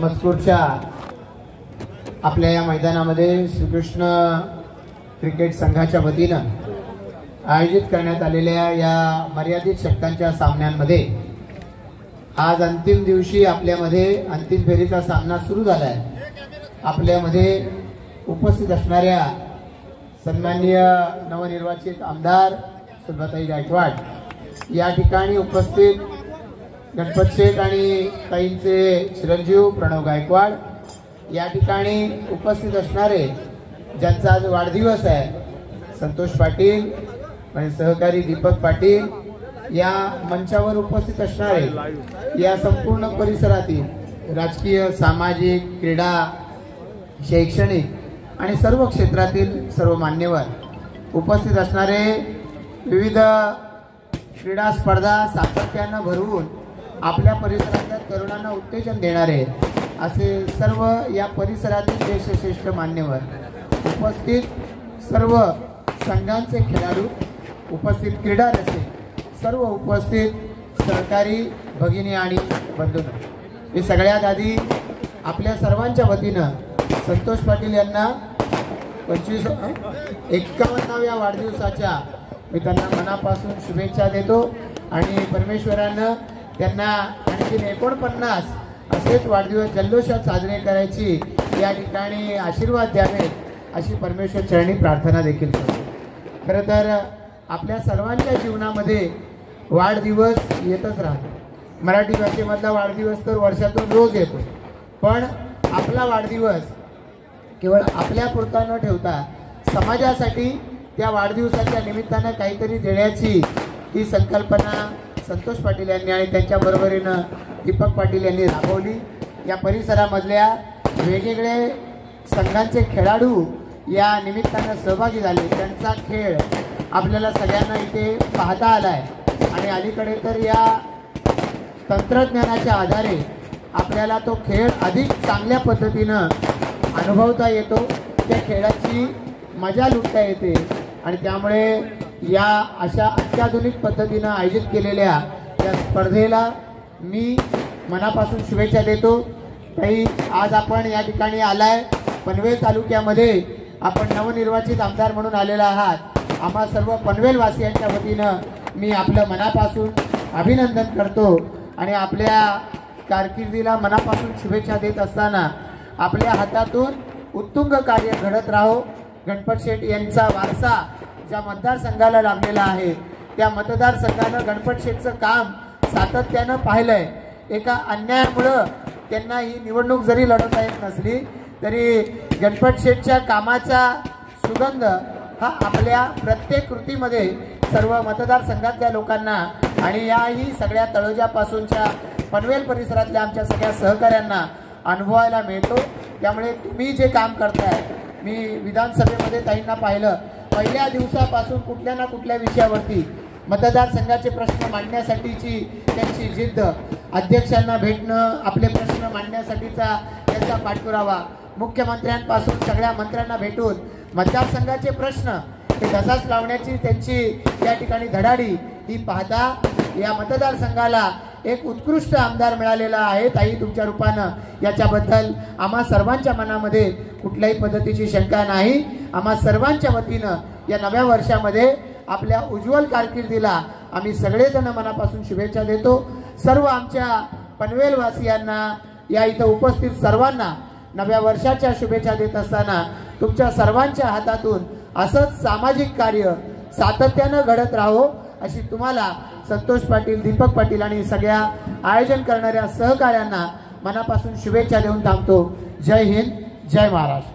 मजकूरच्या आपल्या या मैदानामध्ये श्रीकृष्ण क्रिकेट संघाच्या वतीनं आयोजित करण्यात आलेल्या या मर्यादित षटकांच्या सामन्यांमध्ये आज अंतिम दिवशी आपल्यामध्ये अंतिम फेरीचा सामना सुरू झाला आहे। आपल्यामध्ये उपस्थित असणाऱ्या सन्माननीय नवनिर्वाचित आमदार सुलभाताई गायकवाड या ठिकाणी उपस्थित गणपत शेठ आणि ताईंचे चिरंजीव प्रणव गायकवाड या ठिकाणी उपस्थित असणारे ज्यांचा आज वाढदिवस आहे संतोष पाटील आणि सहकारी दीपक पाटील या मंचावर उपस्थित असणारे या संपूर्ण परिसरातील राजकीय सामाजिक क्रीडा शैक्षणिक आणि सर्व क्षेत्रातील सर्व मान्यवर उपस्थित असणारे विविध क्रीडा स्पर्धा सातत्याने भरवून आपल्या परिसरातील तरुणांना उत्तेजन देणारे असे सर्व या परिसरातील देशश्रेष्ठ मान्यवर उपस्थित सर्व संघांचे खेळाडू उपस्थित क्रीडा रसिक सर्व उपस्थित सहकारी भगिनी आणि बंधूंनो, हे सगळ्यात आधी आपल्या सर्वांच्या वतीनं संतोष पाटील यांना 51व्या वाढदिवसाच्या मी त्यांना मनापासून शुभेच्छा देतो आणि परमेश्वरानं त्यांना आणखी 49 असेच वाढदिवस जल्लोषात साजरे करायची या ठिकाणी आशीर्वाद द्यावे अशी परमेश्वर चरणी प्रार्थना देखील करतो। खरं तर आपल्या सर्वांच्या जीवनामध्ये वाढदिवस येतच राहतो। मराठी भाषेमधला वाढदिवस तर वर्षातून रोज येतो, पण आपला वाढदिवस केवळ आपल्यापुरता न ठेवता समाजासाठी त्या वाढदिवसाच्या निमित्तानं काहीतरी देण्याची ही संकल्पना संतोष पाटील यांनी आणि त्यांच्या बरोबरीनं दीपक पाटील यांनी राबवली। या परिसरामधल्या वेगवेगळे संघांचे खेळाडू या निमित्तानं सहभागी झाले, त्यांचा खेळ आपल्याला सगळ्यांना इथे पाहता आलाय आणि अलीकडे तर या तंत्रज्ञानाच्या आधारे आपल्याला तो खेळ अधिक चांगल्या पद्धतीनं अनुभवता येतो, त्या खेळाची मजा लुटता येते आणि त्यामुळे या अशा अत्याधुनिक पद्धतीनं आयोजित केलेल्या या स्पर्धेला मी मनापासून शुभेच्छा देतो। ताई, आज आपण या ठिकाणी आलाय पनवेल तालुक्यामध्ये, आपण नवनिर्वाचित आमदार म्हणून आलेला आहात। आम्हा सर्व पनवेलवासियांच्या वतीनं मी आपलं मनापासून अभिनंदन करतो आणि आपल्या कारकिर्दीला मनापासून शुभेच्छा देत असताना आपल्या हातातून उत्तुंग कार्य घडत राहो। गणपत शेठ यांचा वारसा ज्या मतदारसंघाला लाभलेला आहे त्या मतदारसंघानं गणपत शेठचं काम सातत्यानं पाहिलंय। एका अन्यायामुळं त्यांना ही निवडणूक जरी लढवता येत नसली तरी गणपत शेठच्या कामाचा सुगंध हा आपल्या प्रत्येक कृतीमध्ये सर्व मतदारसंघातल्या लोकांना आणि याही सगळ्या तळोजापासूनच्या पनवेल परिसरातल्या आमच्या सगळ्या सहकाऱ्यांना अनुभवायला मिळतो। त्यामुळे तुम्ही जे काम करताय, मी विधानसभेमध्ये ताईंना पाहिलं, पहिल्या दिवसापासून कुठल्या ना कुठल्या विषयावरती मतदारसंघाचे प्रश्न मांडण्यासाठीची त्यांची जिद्द, अध्यक्षांना भेटणं, आपले प्रश्न मांडण्यासाठीचा त्यांचा पाठपुरावा, मुख्यमंत्र्यांपासून सगळ्या मंत्र्यांना भेटून मतदारसंघाचे प्रश्न हे तसाच लावण्याची त्यांची या ठिकाणी धडाडी ही पाहता या मतदारसंघाला एक उत्कृष्ट आमदार मिळालेला आहे ताई तुमच्या रूपानं, याच्याबद्दल आम्हा सर्वांच्या मनामध्ये कुठल्याही पद्धतीची शंका नाही। आम्हा सर्वांच्या वतीनं या नव्या वर्षामध्ये आपल्या उज्ज्वल कारकिर्दीला आम्ही सगळेजण मनापासून शुभेच्छा देतो। सर्व आमच्या पनवेलवासियांना, या इथं उपस्थित सर्वांना नव्या वर्षाच्या शुभेच्छा देत असताना तुमच्या सर्वांच्या हातातून असंच सामाजिक कार्य सातत्यानं घडत राहो अशी तुम्हाला संतोष पाटील, दीपक पाटील आणि सगळ्या आयोजन करणाऱ्या सहकाऱ्यांना मनापासून शुभेच्छा देऊन थांबतो। जय हिंद, जय महाराष्ट्र।